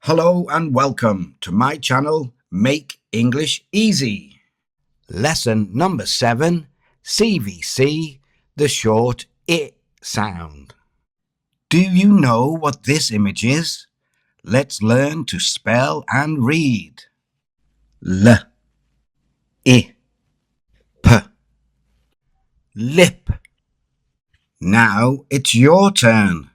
Hello and welcome to my channel, Make English Easy. Lesson number 7, CVC, the short I sound. Do you know what this image is? Let's learn to spell and read. L, I, P, lip. Now it's your turn.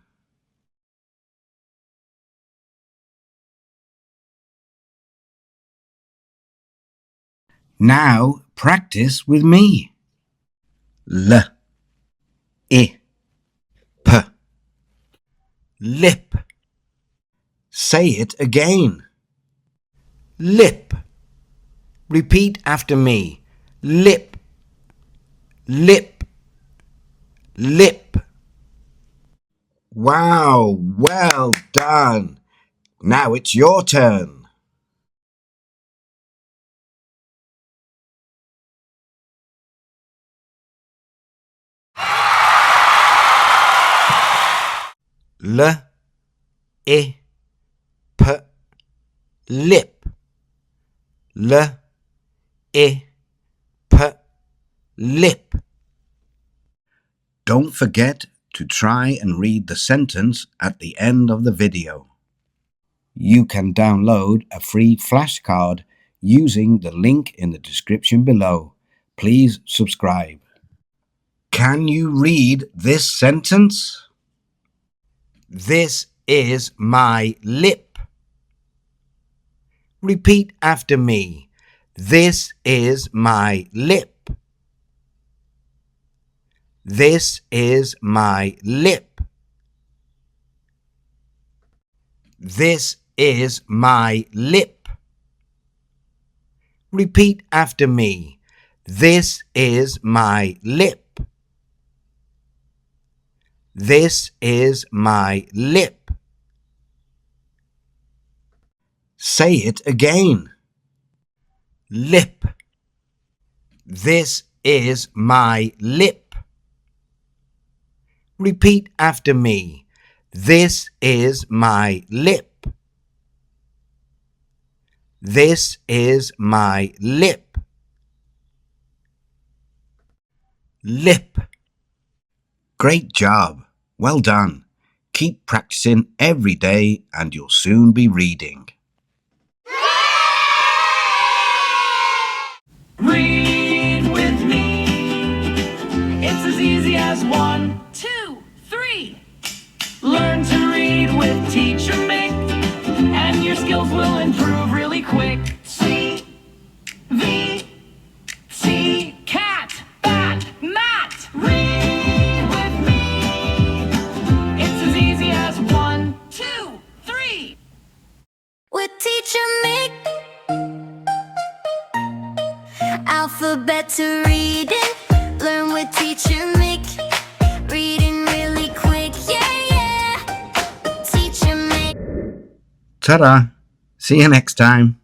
Now practice with me. L, I, P, lip. Say it again. Lip. Repeat after me. Lip, lip, lip. Wow, well done. Now it's your turn. L, I, P, lip. L, I, P, lip. Don't forget to try and read the sentence at the end of the video. You can download a free flashcard using the link in the description below. Please subscribe. Can you read this sentence? This is my lip. Repeat after me. This is my lip. This is my lip. This is my lip. Repeat after me. This is my lip. This is my lip. Say it again. Lip. This is my lip. Repeat after me. This is my lip. This is my lip. Lip. Great job. Well done. Keep practicing every day and you'll soon be reading. Read with me. It's as easy as 1, 2, 3. Learn to read with Teacher Mick, and your skills will improve really quick. C, V, T, cat, bat, mat. Read with me. It's as easy as 1, 2, 3. With Teacher Mick. Alphabet to reading. Learn with Teacher Mick. Reading really quick, yeah, yeah. Teacher Mick. Ta-da! See you next time.